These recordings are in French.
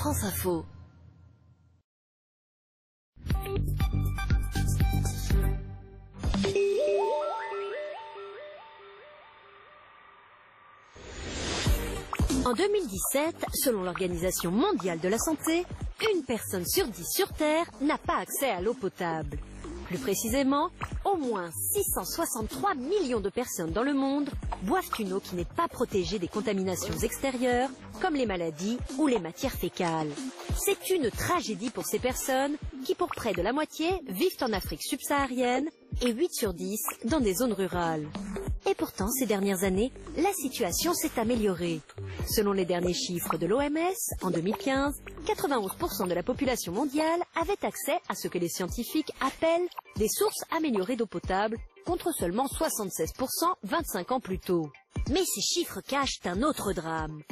France Info. En 2017, selon l'Organisation mondiale de la santé, une personne sur 10 sur Terre n'a pas accès à l'eau potable. Plus précisément, au moins 663 millions de personnes dans le monde boivent une eau qui n'est pas protégée des contaminations extérieures, comme les maladies ou les matières fécales. C'est une tragédie pour ces personnes qui, pour près de la moitié, vivent en Afrique subsaharienne et 8 sur 10 dans des zones rurales. Et pourtant, ces dernières années, la situation s'est améliorée. Selon les derniers chiffres de l'OMS, en 2015, 91% de la population mondiale avait accès à ce que les scientifiques appellent des sources améliorées d'eau potable, contre seulement 76% 25 ans plus tôt. Mais ces chiffres cachent un autre drame.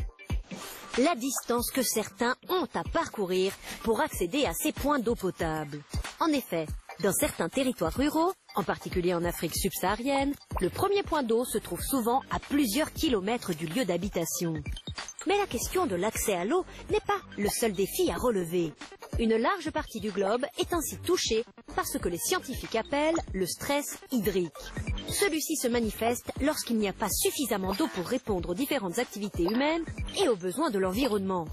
La distance que certains ont à parcourir pour accéder à ces points d'eau potable. En effet, dans certains territoires ruraux, en particulier en Afrique subsaharienne, le premier point d'eau se trouve souvent à plusieurs kilomètres du lieu d'habitation. Mais la question de l'accès à l'eau n'est pas le seul défi à relever. Une large partie du globe est ainsi touchée par ce que les scientifiques appellent le stress hydrique. Celui-ci se manifeste lorsqu'il n'y a pas suffisamment d'eau pour répondre aux différentes activités humaines et aux besoins de l'environnement.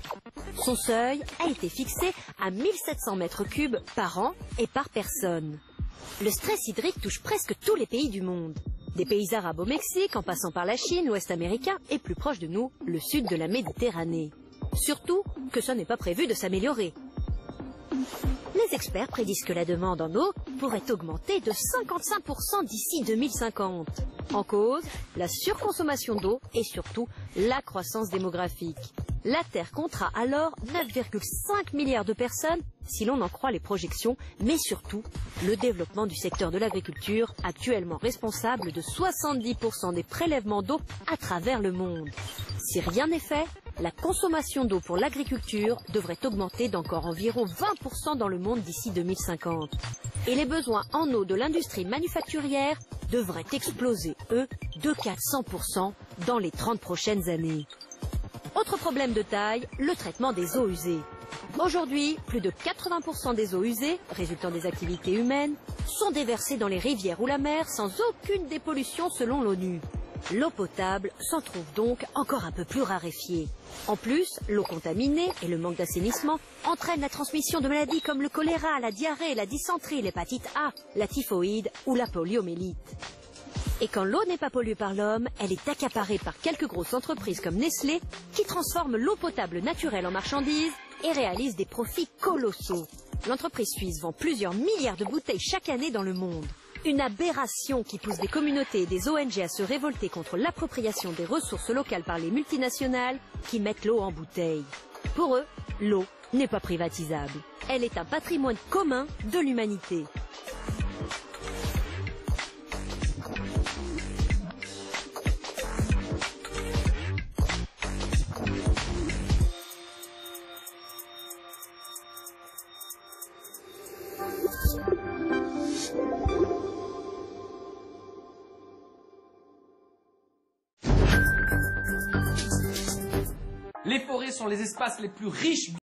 Son seuil a été fixé à 1700 mètres cubes par an et par personne. Le stress hydrique touche presque tous les pays du monde. Des pays arabes au Mexique, en passant par la Chine, l'Ouest américain et plus proche de nous, le sud de la Méditerranée. Surtout que ça n'est pas prévu de s'améliorer. Les experts prédisent que la demande en eau pourrait augmenter de 55% d'ici 2050. En cause, la surconsommation d'eau et surtout la croissance démographique. La Terre comptera alors 9,5 milliards de personnes si l'on en croit les projections, mais surtout le développement du secteur de l'agriculture, actuellement responsable de 70% des prélèvements d'eau à travers le monde. Si rien n'est fait, la consommation d'eau pour l'agriculture devrait augmenter d'encore environ 20% dans le monde d'ici 2050. Et les besoins en eau de l'industrie manufacturière devraient exploser, eux, de 400% dans les 30 prochaines années. Autre problème de taille, le traitement des eaux usées. Aujourd'hui, plus de 80% des eaux usées, résultant des activités humaines, sont déversées dans les rivières ou la mer sans aucune dépollution selon l'ONU. L'eau potable s'en trouve donc encore un peu plus raréfiée. En plus, l'eau contaminée et le manque d'assainissement entraînent la transmission de maladies comme le choléra, la diarrhée, la dysenterie, l'hépatite A, la typhoïde ou la poliomyélite. Et quand l'eau n'est pas polluée par l'homme, elle est accaparée par quelques grosses entreprises comme Nestlé qui transforment l'eau potable naturelle en marchandise et réalisent des profits colossaux. L'entreprise suisse vend plusieurs milliards de bouteilles chaque année dans le monde. Une aberration qui pousse des communautés et des ONG à se révolter contre l'appropriation des ressources locales par les multinationales qui mettent l'eau en bouteille. Pour eux, l'eau n'est pas privatisable. Elle est un patrimoine commun de l'humanité. Les forêts sont les espaces les plus riches